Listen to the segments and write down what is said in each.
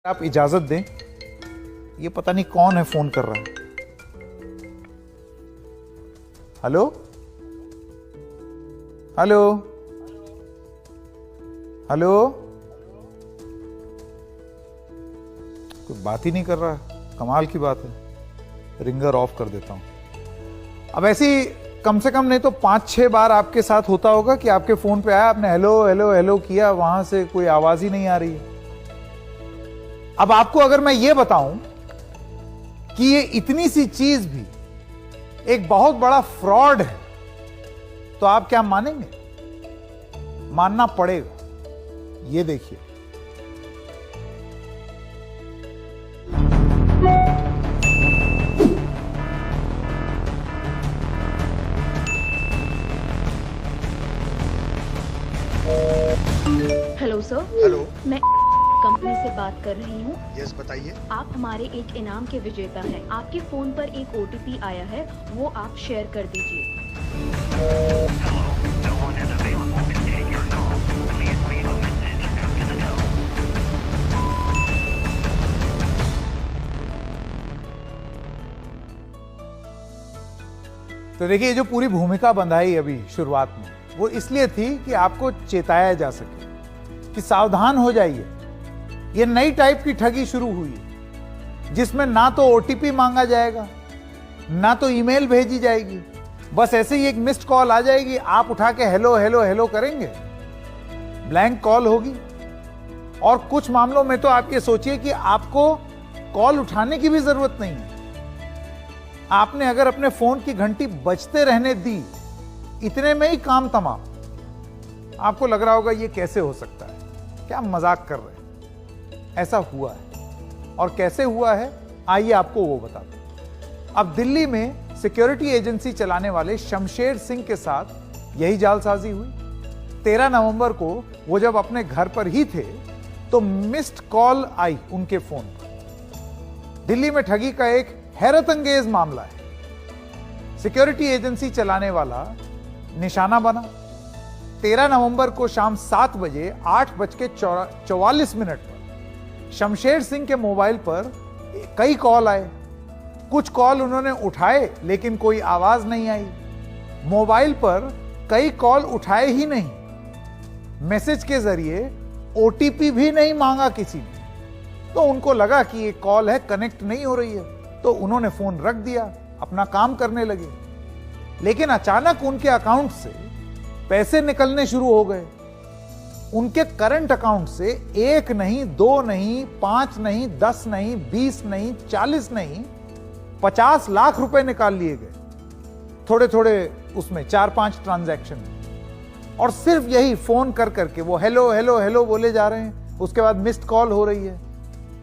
आप इजाजत दें, ये पता नहीं कौन है फोन कर रहा है। हेलो हेलो हेलो, कोई बात ही नहीं कर रहा है, कमाल की बात है। रिंगर ऑफ कर देता हूं। अब ऐसी कम से कम नहीं तो 5-6 बार आपके साथ होता होगा कि आपके फोन पे आया, आपने हेलो हेलो हेलो किया, वहां से कोई आवाज ही नहीं आ रही है। अब आपको अगर मैं ये बताऊं कि ये इतनी सी चीज भी एक बहुत बड़ा फ्रॉड है, तो आप क्या मानेंगे? मानना पड़ेगा। ये देखिए, हेलो सर। हेलो, मैं कंपनी से बात कर रही हूँ। यस बताइए। आप हमारे एक इनाम के विजेता हैं। आपके फोन पर एक OTP आया है, वो आप शेयर कर दीजिए। तो देखिए, जो पूरी भूमिका बंधाई अभी शुरुआत में, वो इसलिए थी कि आपको चेताया जा सके कि सावधान हो जाइए। ये नई टाइप की ठगी शुरू हुई है, जिसमें ना तो OTP मांगा जाएगा, ना तो ईमेल भेजी जाएगी। बस ऐसे ही एक मिस्ड कॉल आ जाएगी, आप उठा के हेलो हेलो हेलो करेंगे, ब्लैंक कॉल होगी। और कुछ मामलों में तो आप ये सोचिए कि आपको कॉल उठाने की भी जरूरत नहीं है। आपने अगर अपने फोन की घंटी बजते रहने दी, इतने में ही काम तमाम। आपको लग रहा होगा ये कैसे हो सकता है, क्या मजाक कर रहे हैं। ऐसा हुआ है, और कैसे हुआ है आइए आपको वो बताते हैं। अब दिल्ली में सिक्योरिटी एजेंसी चलाने वाले शमशेर सिंह के साथ यही जालसाजी हुई। 13 नवंबर को वो जब अपने घर पर ही थे तो मिस्ड कॉल आई उनके फोन पर। दिल्ली में ठगी का एक हैरत अंगेज मामला है। सिक्योरिटी एजेंसी चलाने वाला निशाना बना। 13 नवंबर को शाम 7 बजे 8:44 पर शमशेर सिंह के मोबाइल पर कई कॉल आए। कुछ कॉल उन्होंने उठाए, लेकिन कोई आवाज नहीं आई। मोबाइल पर कई कॉल उठाए ही नहीं, मैसेज के जरिए OTP भी नहीं मांगा किसी ने। तो उनको लगा कि ये कॉल है, कनेक्ट नहीं हो रही है, तो उन्होंने फोन रख दिया, अपना काम करने लगे। लेकिन अचानक उनके अकाउंट से पैसे निकलने शुरू हो गए। उनके करंट अकाउंट से 1 नहीं, 2 नहीं, 5 नहीं, 10 नहीं, 20 नहीं, 40 नहीं, 50 लाख रुपए निकाल लिए गए। थोड़े थोड़े उसमें 4-5 ट्रांजैक्शन, और सिर्फ यही फोन कर करके वो हेलो हेलो हेलो बोले जा रहे हैं। उसके बाद मिस्ड कॉल हो रही है।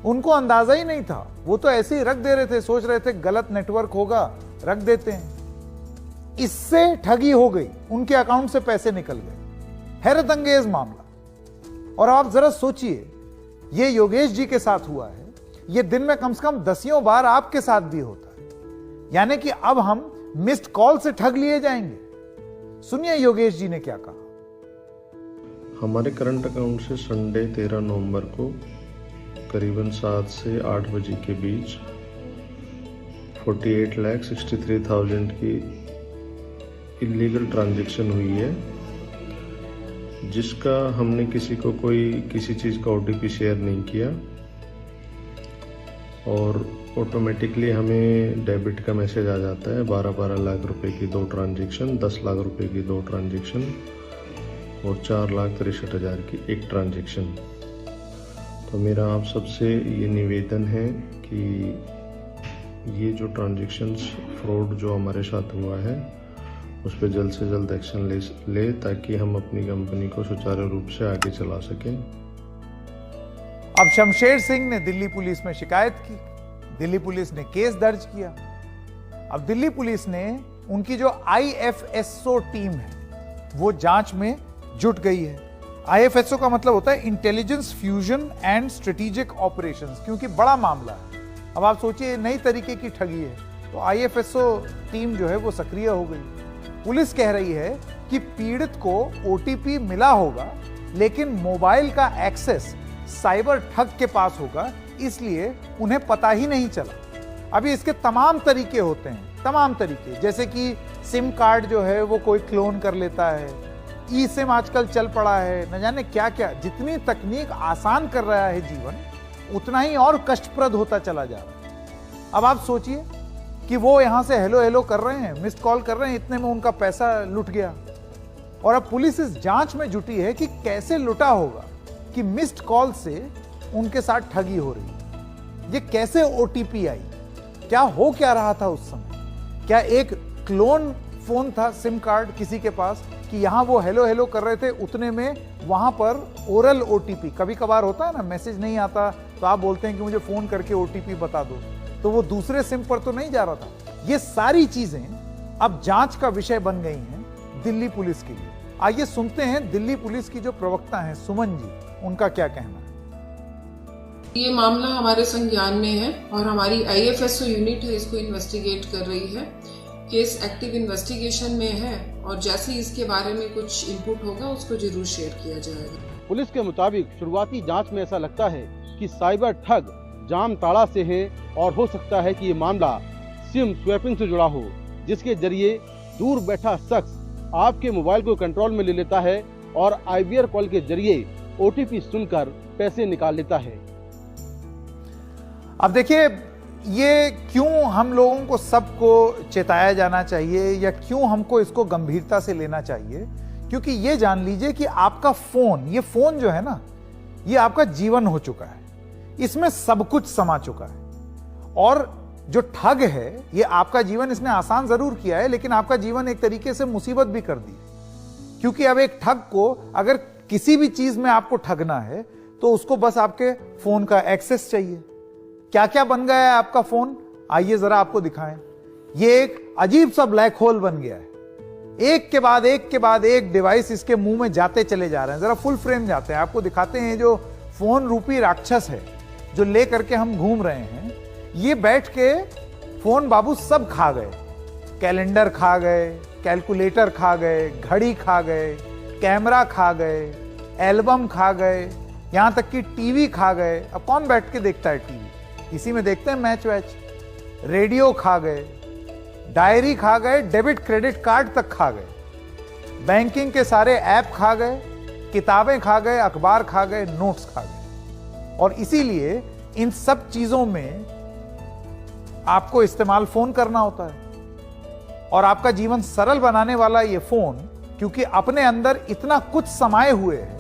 उनको अंदाजा ही नहीं था, वो तो ऐसे ही रख दे रहे थे, सोच रहे थे गलत नेटवर्क होगा, रख देते हैं। इससे ठगी हो गई, उनके अकाउंट से पैसे निकल गए। हैरत अंगेज मामला। और आप जरा सोचिए, ये योगेश जी के साथ हुआ है, ये दिन में कम से कम 10 बार आपके साथ भी होता है। यानी कि अब हम मिस्ड कॉल से ठग लिए जाएंगे। सुनिए योगेश जी ने क्या कहा। हमारे करंट अकाउंट से संडे 13 नवंबर को करीबन 7 से 8 बजे के बीच 48,63,000 की इलीगल ट्रांजैक्शन हुई है, जिसका हमने किसी को किसी चीज़ का OTP शेयर नहीं किया, और ऑटोमेटिकली हमें डेबिट का मैसेज आ जाता है। 12-12 लाख रुपए की 2 ट्रांजैक्शन, 10 लाख रुपए की 2 ट्रांजैक्शन और 4,63,000 की 1 ट्रांजैक्शन। तो मेरा आप सबसे ये निवेदन है कि ये जो ट्रांजैक्शंस फ्रॉड जो हमारे साथ हुआ है, उस पर जल्द से जल्द एक्शन ले ताकि हम अपनी कंपनी को सुचारू रूप से आगे चला सकें। अब शमशेर सिंह ने दिल्ली पुलिस में शिकायत की, दिल्ली पुलिस ने केस दर्ज किया। अब दिल्ली पुलिस ने उनकी जो IFSO टीम है, वो जांच में जुट गई है। IFSO का मतलब होता है intelligence fusion and strategic operations, क्योंकि बड़ा मामला है। अब आप सोचिए, नई तरीके की ठगी है, तो IFSO टीम जो है वो सक्रिय हो गई। पुलिस कह रही है कि पीड़ित को OTP मिला होगा, लेकिन मोबाइल का एक्सेस साइबर ठग के पास होगा, इसलिए उन्हें पता ही नहीं चला। अभी इसके तमाम तरीके होते हैं, तमाम तरीके, जैसे कि सिम कार्ड जो है वो कोई क्लोन कर लेता है, ई सिम आजकल चल पड़ा है, न जाने क्या क्या। जितनी तकनीक आसान कर रहा है जीवन, उतना ही और कष्टप्रद होता चला जा रहा है। अब आप सोचिए कि वो यहां से हेलो हेलो कर रहे हैं, मिस्ड कॉल कर रहे हैं, इतने में उनका पैसा लुट गया। और अब पुलिस इस जांच में जुटी है कि कैसे लुटा होगा, कि मिस्ड कॉल से उनके साथ ठगी हो रही है। ये कैसे ओटीपी आई, क्या हो क्या रहा था उस समय? क्या एक क्लोन फोन था, सिम कार्ड किसी के पास, कि यहां वो हेलो हेलो कर रहे थे, उतने में वहां पर ओरल ओटीपी, कभी कभार होता है ना, मैसेज नहीं आता तो आप बोलते हैं कि मुझे फोन करके ओटीपी बता दो, तो वो दूसरे सिम पर तो नहीं जा रहा था। ये सारी चीजें अब जांच का विषय बन गई हैं दिल्ली पुलिस के लिए। आइए सुनते हैं दिल्ली पुलिस की जो प्रवक्ता हैं सुमन जी, उनका क्या कहना है। ये मामला हमारे संज्ञान में है और हमारी आईएफएसओ यूनिट है इसको इन्वेस्टिगेट कर रही है। केस एक्टिव इन्वेस्टिगेशन में है और जैसे ही इसके बारे में कुछ इनपुट होगा उसको जरूर शेयर किया जाएगा। पुलिस के मुताबिक शुरुआती जांच में ऐसा लगता है कि साइबर ठग जामताड़ा से है और हो सकता है कि ये मामला सिम स्वैपिंग से जुड़ा हो, जिसके जरिए दूर बैठा शख्स आपके मोबाइल को कंट्रोल में ले लेता है और आईवीआर कॉल के जरिए ओटीपी सुनकर पैसे निकाल लेता है। अब देखिए, ये क्यों हम लोगों को सबको चेताया जाना चाहिए या क्यों हमको इसको गंभीरता से लेना चाहिए? क्योंकि ये जान लीजिए कि आपका फोन, ये फोन जो है ना, ये आपका जीवन हो चुका है, इसमें सब कुछ समा चुका है। और जो ठग है, ये आपका जीवन इसने आसान जरूर किया है, लेकिन आपका जीवन एक तरीके से मुसीबत भी कर दी है। क्योंकि अब एक ठग को अगर किसी भी चीज में आपको ठगना है तो उसको बस आपके फोन का एक्सेस चाहिए। क्या क्या बन गया है आपका फोन, आइए जरा आपको दिखाएं। ये एक अजीब सा ब्लैक होल बन गया है। एक के बाद एक डिवाइस इसके मुंह में जाते चले जा रहे हैं। जरा फुल फ्रेम जाते हैं, आपको दिखाते हैं। जो फोन रूपी राक्षस है जो ले करके हम घूम रहे हैं, ये बैठ के फोन बाबू सब खा गए। कैलेंडर खा गए, कैलकुलेटर खा गए, घड़ी खा गए, कैमरा खा गए, एल्बम खा गए, यहां तक कि टीवी खा गए। अब कौन बैठ के देखता है टीवी? इसी में देखते हैं मैच वैच। रेडियो खा गए, डायरी खा गए, डेबिट क्रेडिट कार्ड तक खा गए, बैंकिंग के सारे ऐप खा गए, किताबें खा गए, अखबार खा गए, नोट्स खा गए। और इसीलिए इन सब चीजों में आपको इस्तेमाल फोन करना होता है। और आपका जीवन सरल बनाने वाला ये फोन, क्योंकि अपने अंदर इतना कुछ समाये हुए है,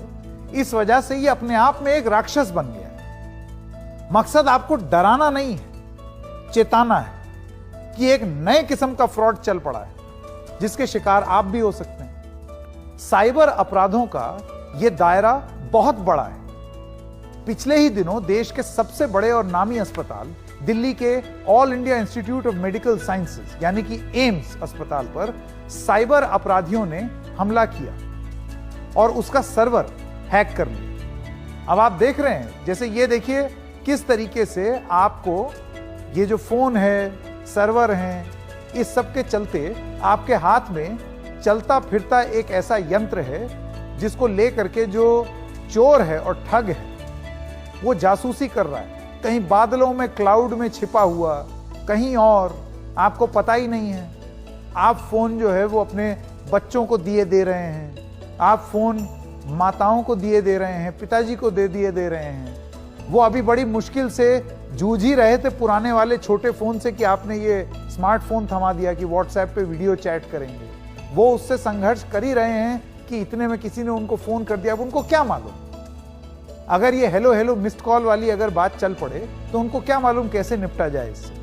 इस वजह से ये अपने आप में एक राक्षस बन गया है। मकसद आपको डराना नहीं है, चेताना है कि एक नए किस्म का फ्रॉड चल पड़ा है, जिसके शिकार आप भी हो सकते हैं। साइबर अपराधों का यह दायरा बहुत बड़ा है। पिछले ही दिनों देश के सबसे बड़े और नामी अस्पताल दिल्ली के all India institute of medical sciences यानी कि एम्स अस्पताल पर साइबर अपराधियों ने हमला किया और उसका सर्वर हैक कर लिया। अब आप देख रहे हैं, जैसे ये देखिए किस तरीके से आपको ये जो फोन है, सर्वर हैं, इस सब के चलते आपके हाथ में चलता फिरता एक ऐसा यंत्र है जिसको लेकर के जो चोर है और ठग है वो जासूसी कर रहा है। कहीं बादलों में, क्लाउड में छिपा हुआ, कहीं और, आपको पता ही नहीं है। आप फोन जो है वो अपने बच्चों को दिए दे रहे हैं, आप फोन माताओं को दिए दे रहे हैं, पिताजी को दिए दे रहे हैं। वो अभी बड़ी मुश्किल से जूझ ही रहे थे पुराने वाले छोटे फोन से कि आपने ये स्मार्टफोन थमा दिया कि व्हाट्सएप पे वीडियो चैट करेंगे। वो उससे संघर्ष कर ही रहे हैं कि इतने में किसी ने उनको फोन कर दिया। अब उनको क्या मालूम, अगर ये हेलो हेलो मिस्ड कॉल वाली अगर बात चल पड़े तो उनको क्या मालूम कैसे निपटा जाए इससे।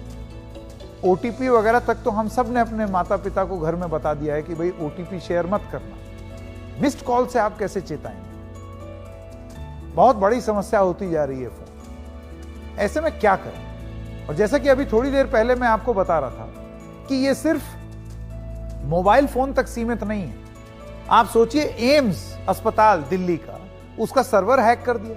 ओटीपी वगैरह तक तो हम सब ने अपने माता पिता को घर में बता दिया है कि भाई ओटीपी शेयर मत करना। मिस्ड कॉल से आप कैसे चेताएंगे? बहुत बड़ी समस्या होती जा रही है फोन। ऐसे में क्या करें? और जैसा कि अभी थोड़ी देर पहले मैं आपको बता रहा था कि ये सिर्फ मोबाइल फोन तक सीमित नहीं है। आप सोचिए, एम्स अस्पताल दिल्ली का, उसका सर्वर हैक कर दिया।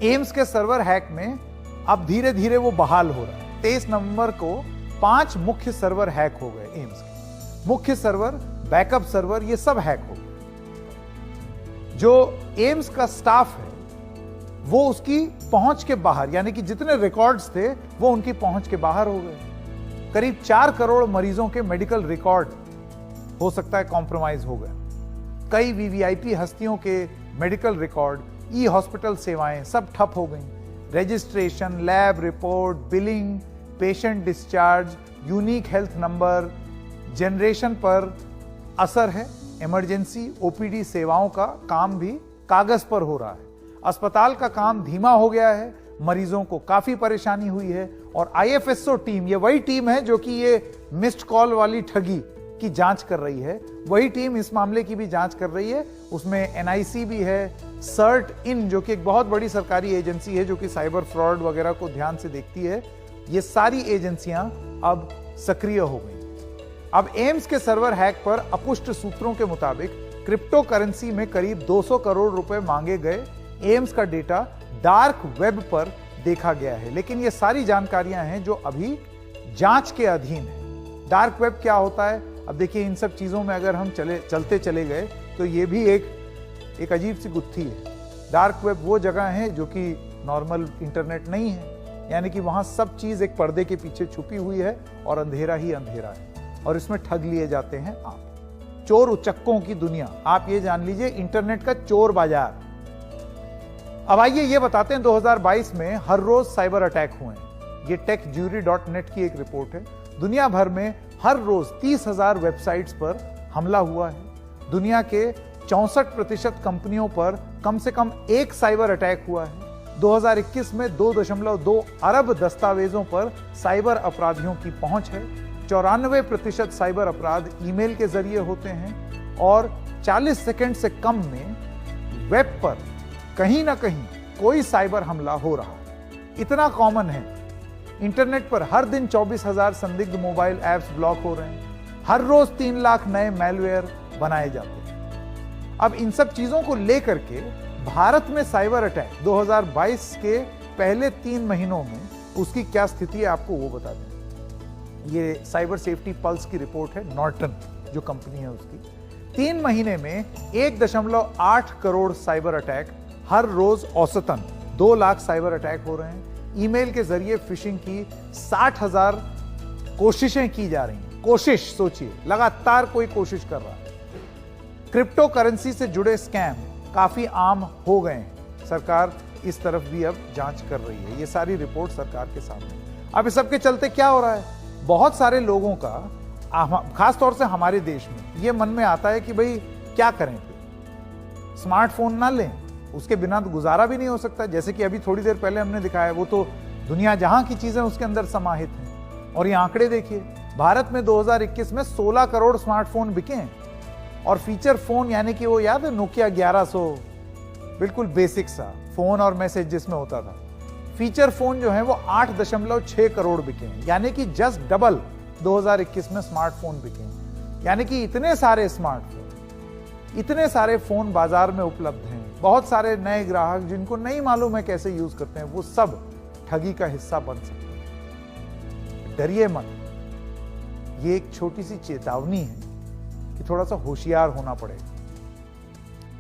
एम्स के सर्वर हैक में अब धीरे धीरे वो बहाल हो रहा है। 23 नवंबर को 5 मुख्य सर्वर हैक हो गए। एम्स के मुख्य सर्वर, बैकअप सर्वर, ये सब हैक हो गए। जो एम्स का स्टाफ है वो उसकी पहुंच के बाहर, यानी कि जितने रिकॉर्ड्स थे वो उनकी पहुंच के बाहर हो गए। करीब 4 करोड़ मरीजों के मेडिकल रिकॉर्ड हो सकता है कॉम्प्रोमाइज हो गए। कई वीवीआईपी हस्तियों के मेडिकल रिकॉर्ड, ई हॉस्पिटल सेवाएं सब ठप हो गई। Registration, lab report, billing, patient discharge, unique health number generation पर असर है। इमरजेंसी ओपीडी सेवाओं का काम भी कागज पर हो रहा है। अस्पताल का काम धीमा हो गया है, मरीजों को काफी परेशानी हुई है। और आईएफएसओ टीम, ये वही टीम है जो कि ये मिस्ड कॉल वाली ठगी की जांच कर रही है, वही टीम इस मामले की भी जांच कर रही है। उसमें एनआईसी भी है, सर्ट इन जो कि एक बहुत बड़ी सरकारी एजेंसी है जो कि साइबर फ्रॉड वगैरह को ध्यान से देखती है। ये सारी एजेंसियां अब सक्रिय हो गई। अब एम्स के सर्वर हैक पर अपुष्ट सूत्रों के मुताबिक क्रिप्टो करेंसी में करीब 200 करोड़ रुपए मांगे गए। एम्स का डेटा डार्क वेब पर देखा गया है, लेकिन ये सारी जानकारियां हैं जो अभी जांच के अधीन है। डार्क वेब क्या होता है? अब देखिए, इन सब चीजों में अगर हम चलते चले गए तो ये भी एक अजीब सी गुत्थी है। डार्क वेब वो जगह है जो कि नॉर्मल इंटरनेट नहीं है, यानी कि वहां सब चीज एक पर्दे के पीछे छुपी हुई है और अंधेरा ही अंधेरा है, और इसमें ठग लिए जाते हैं आप। चोर उचक्कों की दुनिया, आप ये जान लीजिए, इंटरनेट का चोर बाजार। अब आइए ये बताते हैं 2022 में हर रोज साइबर अटैक हुए हैं। ये techjury.net की एक रिपोर्ट है। दुनिया भर में हर रोज 30,000 वेबसाइट्स पर हमला हुआ है। दुनिया के 64% कंपनियों पर कम से कम एक साइबर अटैक हुआ है। 2021 में 2.2 अरब दस्तावेजों पर साइबर अपराधियों की पहुंच है। 94% साइबर अपराध ईमेल के जरिए होते हैं और 40 सेकंड से कम में वेब पर कहीं ना कहीं कोई साइबर हमला हो रहा है। इतना कॉमन है। इंटरनेट पर हर दिन 24,000 संदिग्ध मोबाइल ऐप्स ब्लॉक हो रहे हैं। हर रोज 3 लाख नए मैलवेयर बनाए जाते हैं। अब इन सब चीजों को लेकर के भारत में साइबर अटैक 2022 के पहले 3 महीनों में उसकी क्या स्थिति है, आपको वो बता दें। ये साइबर सेफ्टी पल्स की रिपोर्ट है, नॉर्टन जो कंपनी है उसकी। 3 महीने में 1.8 करोड़ साइबर अटैक, हर रोज औसतन 2 लाख साइबर अटैक हो रहे हैं। ईमेल के जरिए फिशिंग की 60,000 कोशिशें की जा रही हैं। कोशिश सोचिए, लगातार कोई कोशिश कर रहा है। क्रिप्टो करेंसी से जुड़े स्कैम काफी आम हो गए हैं। सरकार इस तरफ भी अब जांच कर रही है। ये सारी रिपोर्ट सरकार के सामने। अब इस सब के चलते क्या हो रहा है, बहुत सारे लोगों का, खासतौर से हमारे देश में, ये मन में आता है कि भाई क्या करें, स्मार्टफोन ना लें, उसके बिना तो गुजारा भी नहीं हो सकता। जैसे कि अभी थोड़ी देर पहले हमने दिखाया, वो तो दुनिया जहां की चीजें उसके अंदर समाहित हैं। और ये आंकड़े देखिए, भारत में 2021 में 16 करोड़ स्मार्टफोन बिके हैं। और फीचर फोन, यानी कि वो याद है नोकिया 1100, बिल्कुल बेसिक सा फोन और मैसेज जिसमें होता था, फीचर फोन जो है वो 8.6 करोड़ बिके हैं। यानी कि जस्ट डबल 2021 में स्मार्टफोन बिके हैं। यानी कि इतने सारे स्मार्टफोन, इतने सारे फोन बाजार में उपलब्ध हैं। बहुत सारे नए ग्राहक जिनको नहीं मालूम है कैसे यूज करते हैं, वो सब ठगी का हिस्सा बन सकते हैं। डरिए मत। ये एक छोटी सी चेतावनी है कि थोड़ा सा होशियार होना पड़ेगा।